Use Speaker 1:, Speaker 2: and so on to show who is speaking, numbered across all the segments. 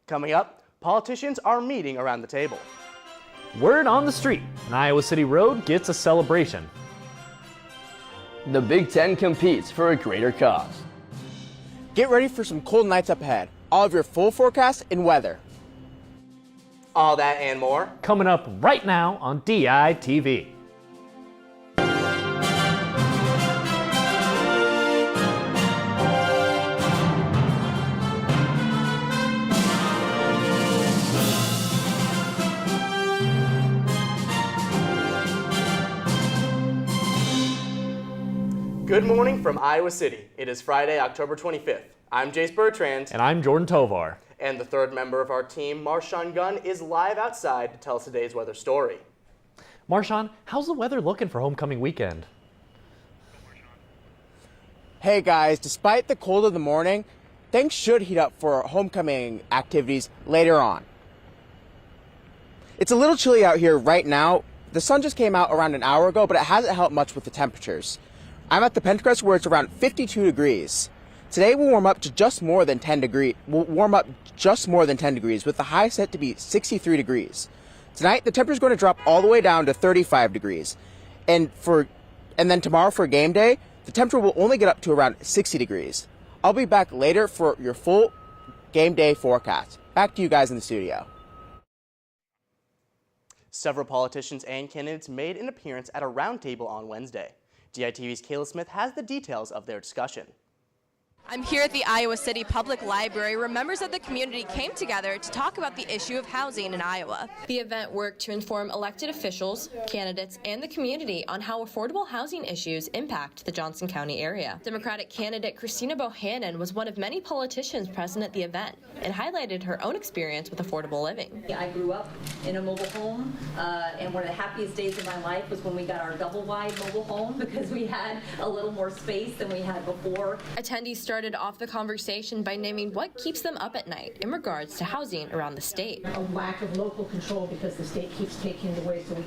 Speaker 1: Coming up, politicians are meeting around the table.
Speaker 2: Word on the street, an Iowa City road gets a celebration.
Speaker 3: The Big Ten competes for a greater cause.
Speaker 4: Get ready for some cold nights up ahead. All of your full forecast and weather.
Speaker 1: All that and more
Speaker 2: coming up right now on DITV.
Speaker 1: Good morning from Iowa City. It is Friday, October 25th. I'm Jace Bertrand.
Speaker 2: And I'm Jordan Tovar.
Speaker 1: And the third member of our team, Marshawn Gunn, is live outside to tell us today's weather story.
Speaker 2: Marshawn, how's the weather looking for homecoming weekend?
Speaker 4: Hey guys, despite the cold of the morning, things should heat up for homecoming activities later on. It's a little chilly out here right now. The sun just came out around an hour ago, but it hasn't helped much with the temperatures. I'm at the Pentecrest where it's around 52 degrees. Today we'll warm up to just more than 10 degrees. With the high set to be 63 degrees. Tonight the temperature is going to drop all the way down to 35 degrees. And then tomorrow for game day, the temperature will only get up to around 60 degrees. I'll be back later for your full game day forecast. Back to you guys in the studio.
Speaker 1: Several politicians and candidates made an appearance at a roundtable on Wednesday. DITV's Kayla Smith has the details of their discussion.
Speaker 5: I'm here at the Iowa City Public Library where members of the community came together to talk about the issue of housing in Iowa. The event worked to inform elected officials, candidates, and the community on how affordable housing issues impact the Johnson County area. Democratic candidate Christina Bohannon was one of many politicians present at the event and highlighted her own experience with affordable living.
Speaker 6: I grew up in a mobile home, and one of the happiest days of my life was when we got our double-wide mobile home because we had a little more space than we had before.
Speaker 5: Attendees started off the conversation by naming what keeps them up at night in regards to housing around the state.
Speaker 7: A lack of local control because the state keeps taking it away, so we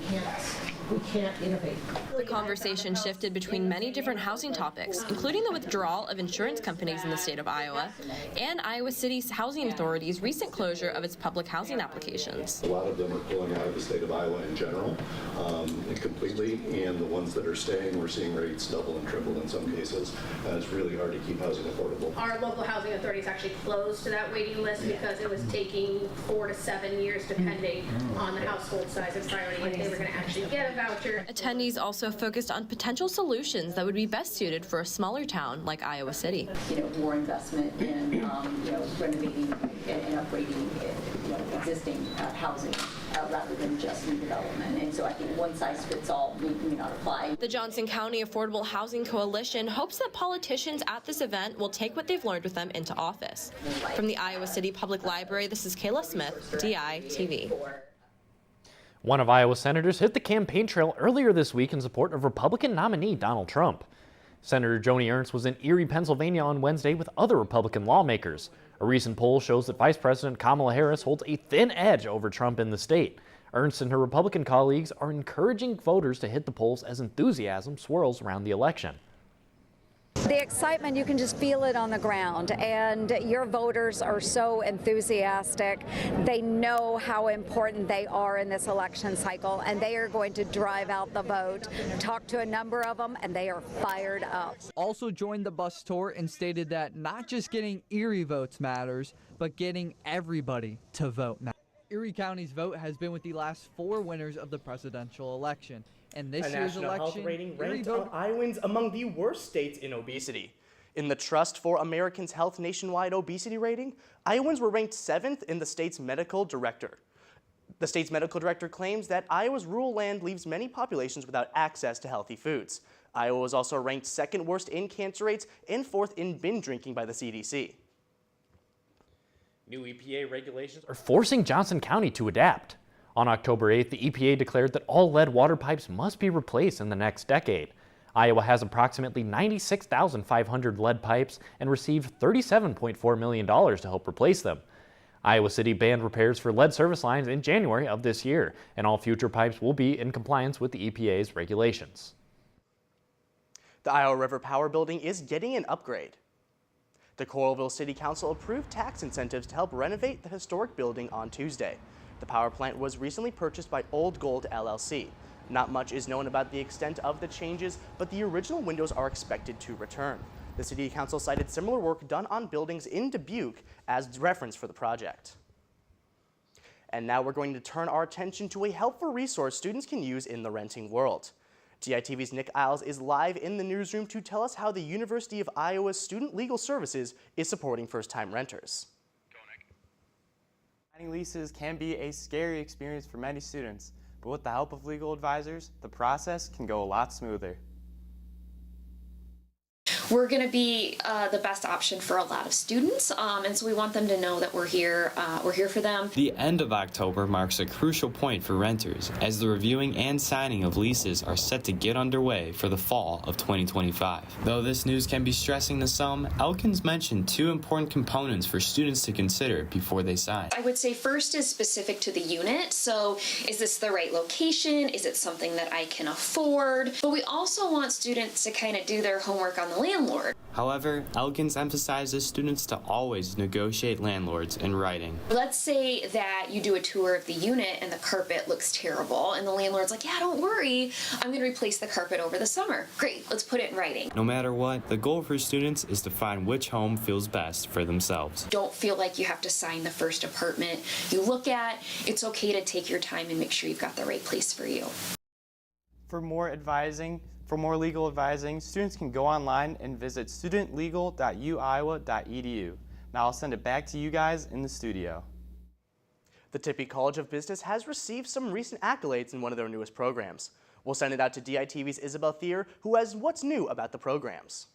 Speaker 7: can't innovate.
Speaker 5: The conversation shifted between many different housing topics, including the withdrawal of insurance companies in the state of Iowa and Iowa City's Housing Authority's recent closure of its public housing applications.
Speaker 8: A lot of them are pulling out of the state of Iowa in general, completely, and the ones that are staying, we're seeing rates double and triple in some cases. It's really hard to keep housing affordable.
Speaker 9: Our local housing authorities actually closed to that waiting list because it was taking 4 to 7 years depending on the household size and priority if they were going to actually get a voucher.
Speaker 5: Attendees also focused on potential solutions that would be best suited for a smaller town like Iowa City.
Speaker 6: More investment in renovating and upgrading existing housing rather than just new development. And so I think one size fits all may not apply.
Speaker 5: The Johnson County Affordable Housing Coalition hopes that politicians at this event will take what they've learned with them into office. From the Iowa City Public Library, this is Kayla Smith, DITV.
Speaker 2: One of Iowa's senators hit the campaign trail earlier this week in support of Republican nominee Donald Trump. Senator Joni Ernst was in Erie, Pennsylvania on Wednesday with other Republican lawmakers. A recent poll shows that Vice President Kamala Harris holds a thin edge over Trump in the state. Ernst and her Republican colleagues are encouraging voters to hit the polls as enthusiasm swirls around the election.
Speaker 10: The excitement, you can just feel it on the ground, and your voters are so enthusiastic. They know how important they are in this election cycle, and they are going to drive out the vote. Talk to a number of them, and they are fired up.
Speaker 11: Also joined the bus tour and stated that not just getting Erie votes matters, but getting everybody to vote matters. Erie County's vote has been with the last 4 winners of the presidential election. And this year's
Speaker 1: election, health rating ranked
Speaker 11: Iowans
Speaker 1: among the worst states in obesity. In the Trust for Americans Health nationwide obesity rating, Iowans were ranked 7th in the state's medical director. The state's medical director claims that Iowa's rural land leaves many populations without access to healthy foods. Iowa was also ranked 2nd worst in cancer rates and 4th in binge drinking by the CDC.
Speaker 2: New EPA regulations are forcing Johnson County to adapt. On October 8th, the EPA declared that all lead water pipes must be replaced in the next decade. Iowa has approximately 96,500 lead pipes and received $37.4 million to help replace them. Iowa City banned repairs for lead service lines in January of this year, and all future pipes will be in compliance with the EPA's regulations.
Speaker 1: The Iowa River Power Building is getting an upgrade. The Coralville City Council approved tax incentives to help renovate the historic building on Tuesday. The power plant was recently purchased by Old Gold LLC. Not much is known about the extent of the changes, but the original windows are expected to return. The City Council cited similar work done on buildings in Dubuque as reference for the project. And now we're going to turn our attention to a helpful resource students can use in the renting world. DITV's Nick Isles is live in the newsroom to tell us how the University of Iowa's Student Legal Services is supporting first-time renters.
Speaker 12: Signing leases can be a scary experience for many students, but with the help of legal advisors, the process can go a lot smoother.
Speaker 13: We're going to be the best option for a lot of students, and so we want them to know that we're here for them.
Speaker 14: The end of October marks a crucial point for renters, as the reviewing and signing of leases are set to get underway for the fall of 2025. Though this news can be stressing to some, Elkins mentioned two important components for students to consider before they sign.
Speaker 13: I would say first is specific to the unit, so is this the right location? Is it something that I can afford? But we also want students to kind of do their homework on the landlord.
Speaker 14: However, Elkins emphasizes students to always negotiate landlords in writing.
Speaker 13: Let's say that you do a tour of the unit and the carpet looks terrible, and the landlord's like, yeah, don't worry, I'm going to replace the carpet over the summer. Great, let's put it in writing.
Speaker 14: No matter what, the goal for students is to find which home feels best for themselves.
Speaker 13: Don't feel like you have to sign the first apartment you look at. It's okay to take your time and make sure you've got the right place for you.
Speaker 12: For more legal advising, students can go online and visit studentlegal.uiowa.edu. Now I'll send it back to you guys in the studio.
Speaker 1: The Tippie College of Business has received some recent accolades in one of their newest programs. We'll send it out to DITV's Isabel Thier, who has what's new about the programs.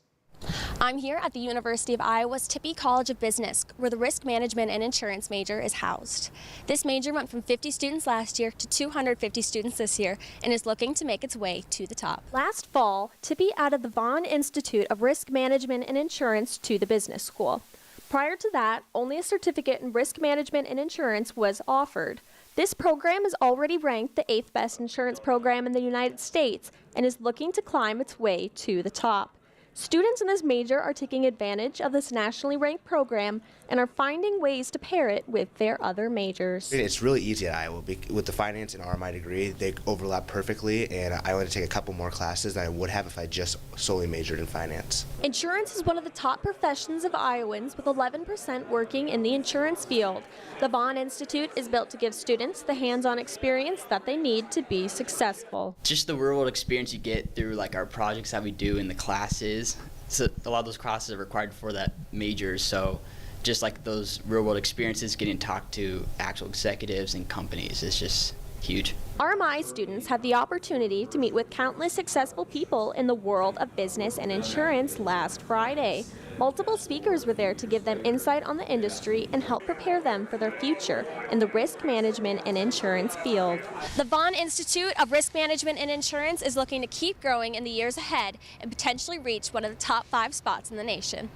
Speaker 15: I'm here at the University of Iowa's Tippie College of Business, where the risk management and insurance major is housed. This major went from 50 students last year to 250 students this year and is looking to make its way to the top.
Speaker 16: Last fall, Tippie added the Vaughn Institute of Risk Management and Insurance to the business school. Prior to that, only a certificate in risk management and insurance was offered. This program is already ranked the 8th best insurance program in the United States and is looking to climb its way to the top. Students in this major are taking advantage of this nationally ranked program and are finding ways to pair it with their other majors.
Speaker 17: It's really easy at Iowa. With the finance and RMI degree, they overlap perfectly, and I only take a couple more classes than I would have if I just solely majored in finance.
Speaker 16: Insurance is one of the top professions of Iowans, with 11% working in the insurance field. The Vaughn Institute is built to give students the hands-on experience that they need to be successful.
Speaker 18: Just the real-world experience you get through like our projects that we do in the classes. So a lot of those classes are required for that major, so just like those real-world experiences, getting to talk to actual executives and companies is just huge.
Speaker 16: RMI students had the opportunity to meet with countless successful people in the world of business and insurance last Friday. Multiple speakers were there to give them insight on the industry and help prepare them for their future in the risk management and insurance field.
Speaker 15: The Vaughn Institute of Risk Management and Insurance is looking to keep growing in the years ahead and potentially reach one of the top 5 spots in the nation.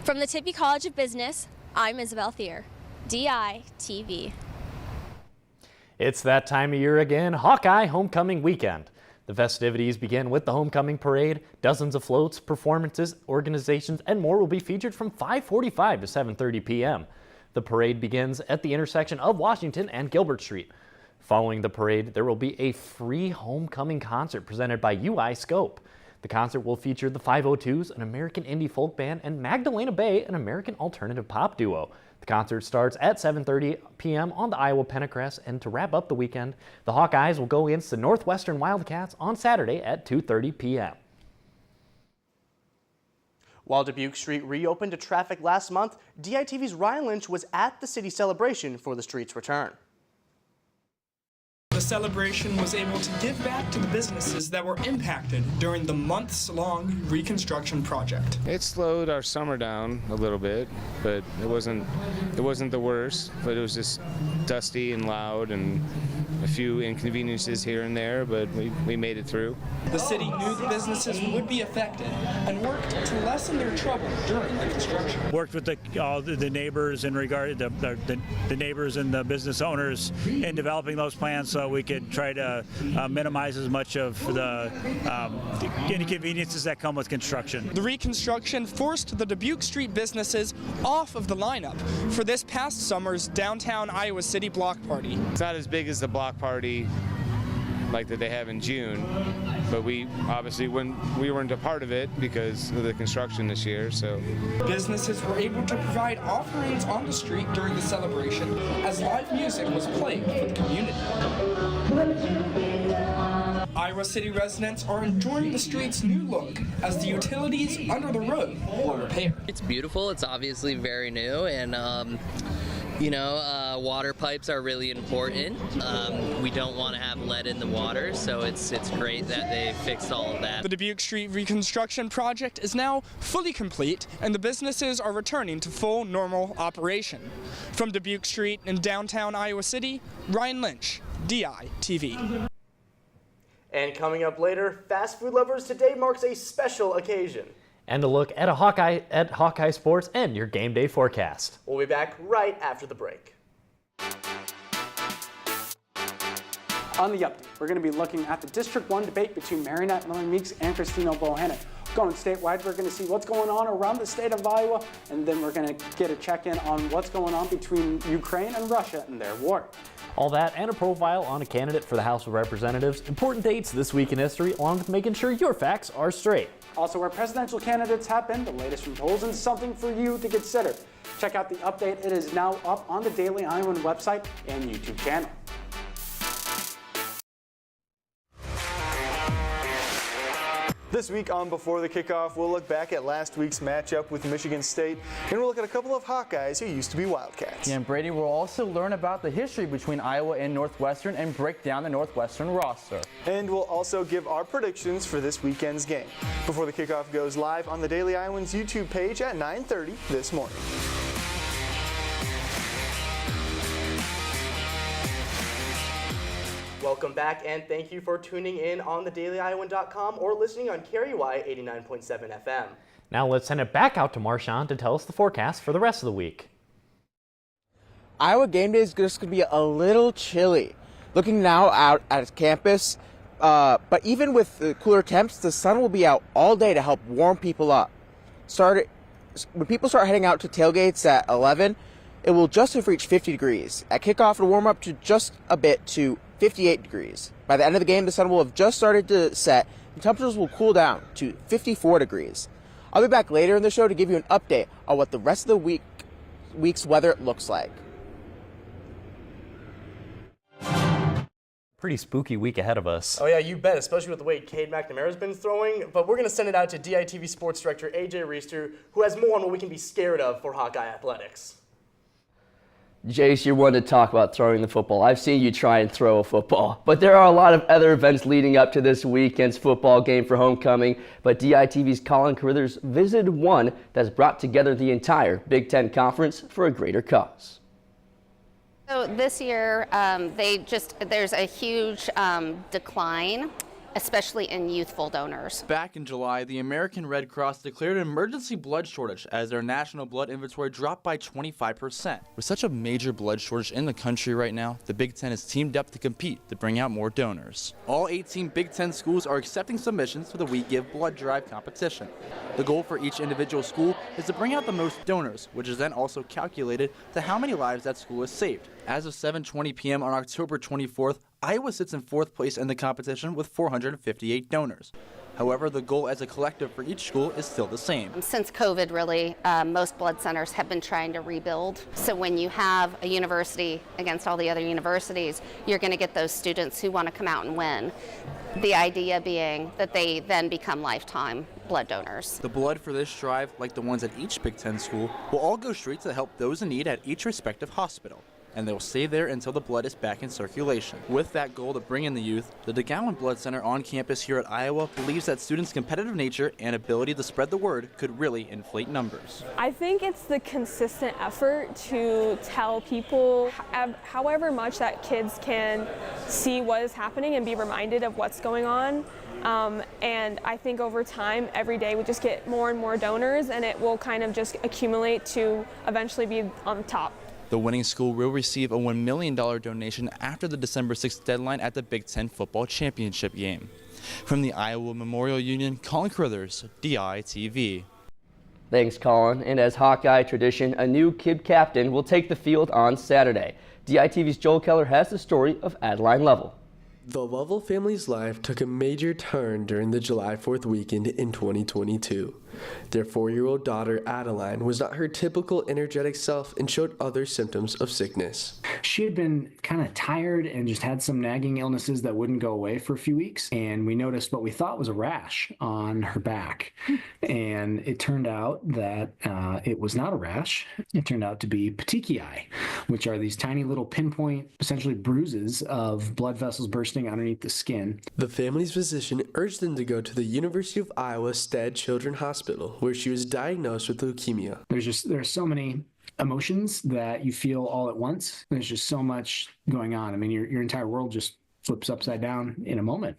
Speaker 15: From the Tippie College of Business, I'm Isabel Thier, DITV.
Speaker 2: It's that time of year again, Hawkeye Homecoming Weekend. The festivities begin with the homecoming parade. Dozens of floats, performances, organizations, and more will be featured from 5:45 to 7:30 p.m. The parade begins at the intersection of Washington and Gilbert Street. Following the parade, there will be a free homecoming concert presented by UI Scope. The concert will feature the 502s, an American indie folk band, and Magdalena Bay, an American alternative pop duo. The concert starts at 7:30 p.m. on the Iowa Pentacrest, and to wrap up the weekend, the Hawkeyes will go against the Northwestern Wildcats on Saturday at 2:30 p.m.
Speaker 1: While Dubuque Street reopened to traffic last month, DITV's Ryan Lynch was at the city celebration for the street's return.
Speaker 19: The celebration was able to give back to the businesses that were impacted during the months-long reconstruction project.
Speaker 20: It slowed our summer down a little bit, but it wasn't the worst. But it was just dusty and loud and a few inconveniences here and there, but we made it through.
Speaker 19: The city knew the businesses would be affected and worked to lessen their trouble during the construction.
Speaker 21: Worked with the neighbors in regard to the neighbors and the business owners in developing those plans, so we we could try to minimize as much of the inconveniences that come with construction.
Speaker 19: The reconstruction forced the Dubuque Street businesses off of the lineup for this past summer's downtown Iowa City block party.
Speaker 20: It's not as big as the block party like that they have in June, but we obviously we weren't a part of it because of the construction this year. So
Speaker 19: businesses were able to provide offerings on the street during the celebration as live music was played for the community. Iowa City residents are enjoying the street's new look as the utilities under the road were repaired.
Speaker 22: It's beautiful. It's obviously very new, and water pipes are really important. We don't want to have lead in the water, so it's great that they fixed all of that.
Speaker 19: The Dubuque Street reconstruction project is now fully complete, and the businesses are returning to full normal operation. From Dubuque Street in downtown Iowa City, Ryan Lynch, DITV.
Speaker 1: And coming up later, Fast Food Lovers Today marks a special occasion.
Speaker 2: And a look at Hawkeye sports and your game day forecast.
Speaker 1: We'll be back right after the break.
Speaker 23: On the update, we're going to be looking at the District 1 debate between Marinette Miller-Meeks and Christina Bohannon. Going statewide, we're going to see what's going on around the state of Iowa, and then we're going to get a check-in on what's going on between Ukraine and Russia and their war.
Speaker 2: All that and a profile on a candidate for the House of Representatives, important dates this week in history, along with making sure your facts are straight.
Speaker 23: Also, where presidential candidates have been, the latest from polls, and something for you to consider. Check out the update. It is now up on the Daily Iowan website and YouTube channel.
Speaker 24: This week on Before the Kickoff, we'll look back at last week's matchup with Michigan State, and we'll look at a couple of Hawkeyes who used to be Wildcats.
Speaker 25: Yeah, and Brady will also learn about the history between Iowa and Northwestern and break down the Northwestern roster.
Speaker 24: And we'll also give our predictions for this weekend's game. Before the Kickoff goes live on the Daily Iowan's YouTube page at 9:30 this morning.
Speaker 1: Welcome back, and thank you for tuning in on thedailyiowan.com or listening on KRY 89.7 FM.
Speaker 2: Now let's send it back out to Marshawn to tell us the forecast for the rest of the week.
Speaker 4: Iowa game day is just going to be a little chilly. Looking now out at campus, but even with the cooler temps, the sun will be out all day to help warm people up. When people start heading out to tailgates at 11, it will just have reached 50 degrees. At kickoff, it'll warm up to just a bit to 58 degrees. By the end of the game, the sun will have just started to set, and temperatures will cool down to 54 degrees. I'll be back later in the show to give you an update on what the rest of the week's weather looks like.
Speaker 2: Pretty spooky week ahead of us.
Speaker 1: Oh yeah, you bet, especially with the way Cade McNamara's been throwing. But we're going to send it out to DITV Sports Director AJ Reister, who has more on what we can be scared of for Hawkeye athletics.
Speaker 3: Jace, you're one to talk about throwing the football. I've seen you try and throw a football. But there are a lot of other events leading up to this weekend's football game for homecoming. But DITV's Colin Carruthers visited one that's brought together the entire Big Ten Conference for a greater cause.
Speaker 26: So this year, there's a huge decline, especially in youthful donors.
Speaker 27: Back in July, the American Red Cross declared an emergency blood shortage as their national blood inventory dropped by 25%. With such a major blood shortage in the country right now, the Big Ten has teamed up to compete to bring out more donors. All 18 Big Ten schools are accepting submissions for the We Give Blood Drive competition. The goal for each individual school is to bring out the most donors, which is then also calculated to how many lives that school has saved. As of 7:20 p.m. on October 24th, Iowa sits in 4th place in the competition with 458 donors. However, the goal as a collective for each school is still the same.
Speaker 26: Since COVID, really, most blood centers have been trying to rebuild. So when you have a university against all the other universities, you're going to get those students who want to come out and win. The idea being that they then become lifetime blood donors.
Speaker 27: The blood for this drive, like the ones at each Big Ten school, will all go straight to help those in need at each respective hospital, and they will stay there until the blood is back in circulation. With that goal to bring in the youth, the DeGowan Blood Center on campus here at Iowa believes that students' competitive nature and ability to spread the word could really inflate numbers.
Speaker 28: I think it's the consistent effort to tell people however much that kids can see what is happening and be reminded of what's going on. And I think over time, every day we just get more and more donors, and it will kind of just accumulate to eventually be on top.
Speaker 27: The winning school will receive a $1 million donation after the December 6th deadline at the Big Ten Football Championship game. From the Iowa Memorial Union, Colin Carruthers, DITV.
Speaker 3: Thanks, Colin. And as Hawkeye tradition, a new kid captain will take the field on Saturday. DITV's Joel Keller has the story of Adeline Lovell.
Speaker 5: The Lovell family's life took a major turn during the July 4th weekend in 2022. Their 4-year-old daughter, Adeline, was not her typical energetic self and showed other symptoms of sickness.
Speaker 6: She had been kind of tired and just had some nagging illnesses that wouldn't go away for a few weeks. And we noticed what we thought was a rash on her back. And it turned out that it was not a rash. It turned out to be petechiae, which are these tiny little pinpoint, essentially bruises of blood vessels bursting underneath the skin.
Speaker 5: The family's physician urged them to go to the University of Iowa Stead Children's Hospital, where she was diagnosed with leukemia.
Speaker 6: There's so many emotions that you feel all at once. There's just so much going on. I mean, your entire world just flips upside down in a moment.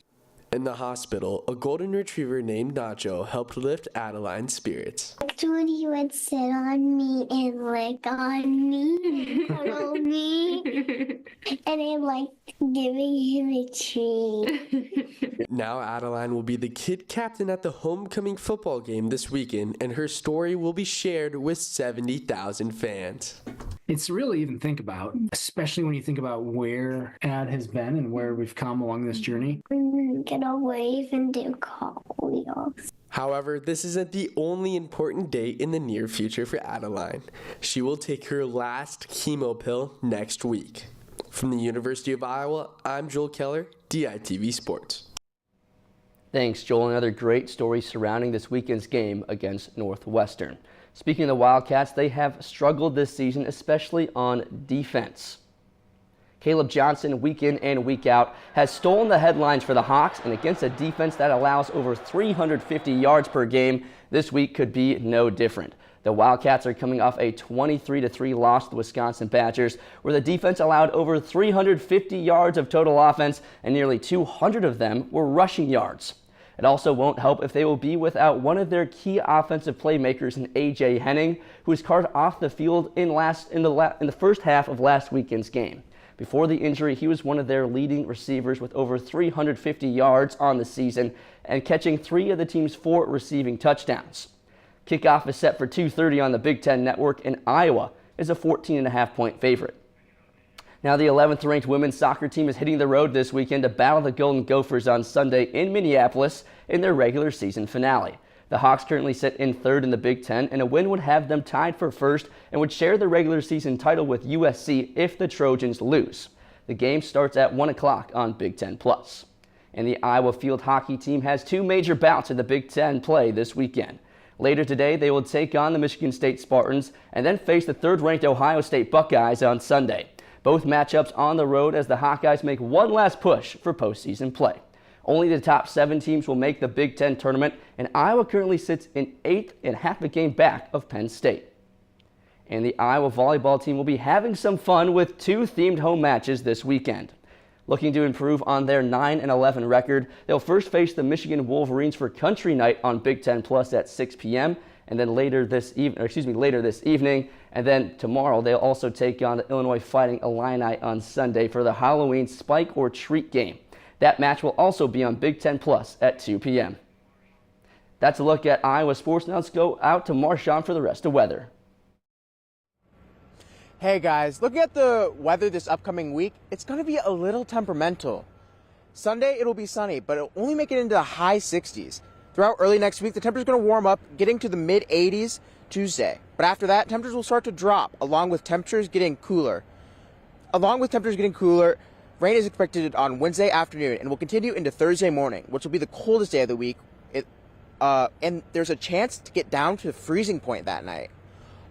Speaker 5: In the hospital, a golden retriever named Nacho helped lift Adeline's spirits.
Speaker 7: When he would sit on me and lick on me, cuddle me, and I liked giving him a treat.
Speaker 5: Now Adeline will be the kid captain at the homecoming football game this weekend, and her story will be shared with 70,000 fans.
Speaker 6: It's surreal to even think about, especially when you think about where Ad has been and where we've come along this journey.
Speaker 7: Get a wave and do cartwheels.
Speaker 5: However, this isn't the only important date in the near future for Adeline. She will take her last chemo pill next week. From the University of Iowa, I'm Joel Keller, DITV Sports.
Speaker 3: Thanks, Joel. Another great story surrounding this weekend's game against Northwestern. Speaking of the Wildcats, they have struggled this season, especially on defense. Caleb Johnson, week in and week out, has stolen the headlines for the Hawks, and against a defense that allows over 350 yards per game, this week could be no different. The Wildcats are coming off a 23-3 loss to the Wisconsin Badgers, where the defense allowed over 350 yards of total offense, and nearly 200 of them were rushing yards. It also won't help if they will be without one of their key offensive playmakers in A.J. Henning, who was carted off the field in the first half of last weekend's game. Before the injury, he was one of their leading receivers with over 350 yards on the season and catching 3 of the team's 4 receiving touchdowns. Kickoff is set for 2:30 on the Big Ten Network, and Iowa is a 14.5-point favorite. Now, the 11th-ranked women's soccer team is hitting the road this weekend to battle the Golden Gophers on Sunday in Minneapolis in their regular season finale. The Hawks currently sit in 3rd in the Big Ten, and a win would have them tied for 1st and would share the regular season title with USC if the Trojans lose. The game starts at 1 o'clock on Big Ten+. And the Iowa field hockey team has 2 major bouts in the Big Ten play this weekend. Later today, they will take on the Michigan State Spartans and then face the 3rd-ranked Ohio State Buckeyes on Sunday. Both matchups on the road as the Hawkeyes make one last push for postseason play. Only the top 7 teams will make the Big Ten tournament, and Iowa currently sits in 8th and half a game back of Penn State. And the Iowa volleyball team will be having some fun with 2 themed home matches this weekend. Looking to improve on their 9-11 record, they'll first face the Michigan Wolverines for Country Night on Big Ten Plus at 6 p.m. and then later this evening, and then tomorrow they'll also take on the Illinois Fighting Illini on Sunday for the Halloween Spike or Treat game. That match will also be on Big Ten Plus at 2 p.m. That's a look at Iowa sports. Now let's go out to Marshawn for the rest of weather.
Speaker 4: Hey guys, looking at the weather this upcoming week, it's going to be a little temperamental. Sunday it'll be sunny, but it'll only make it into the high 60s. Throughout early next week, the temperature's going to warm up, getting to the mid 80s Tuesday. But after that, temperatures will start to drop, along with temperatures getting cooler. Rain is expected on Wednesday afternoon and will continue into Thursday morning, which will be the coldest day of the week. And there's a chance to get down to freezing point that night.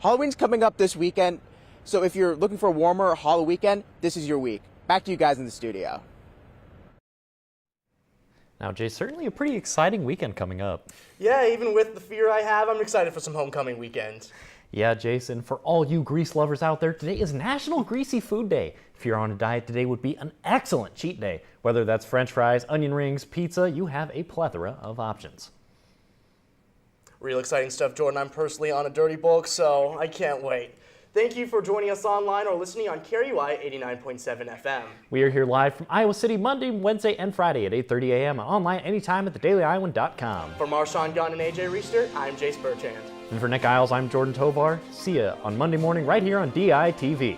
Speaker 4: Halloween's coming up this weekend, so if you're looking for a warmer Halloween weekend, this is your week. Back to you guys in the studio.
Speaker 2: Now, Jay, certainly a pretty exciting weekend coming up.
Speaker 1: Yeah, even with the fear I have, I'm excited for some homecoming weekend.
Speaker 2: Yeah, Jason, for all you grease lovers out there, today is National Greasy Food Day. If you're on a diet, today would be an excellent cheat day. Whether that's French fries, onion rings, pizza, you have a plethora of options.
Speaker 1: Real exciting stuff, Jordan. I'm personally on a dirty bulk, so I can't wait. Thank you for joining us online or listening on KRUI 89.7 FM.
Speaker 2: We are here live from Iowa City Monday, Wednesday, and Friday at 8:30 a.m. and online anytime at thedailyiowan.com.
Speaker 1: For Marshawn Gunn and AJ Reister, I'm Jace Bertrand.
Speaker 2: And for Nick Isles, I'm Jordan Tovar. See ya on Monday morning right here on DITV.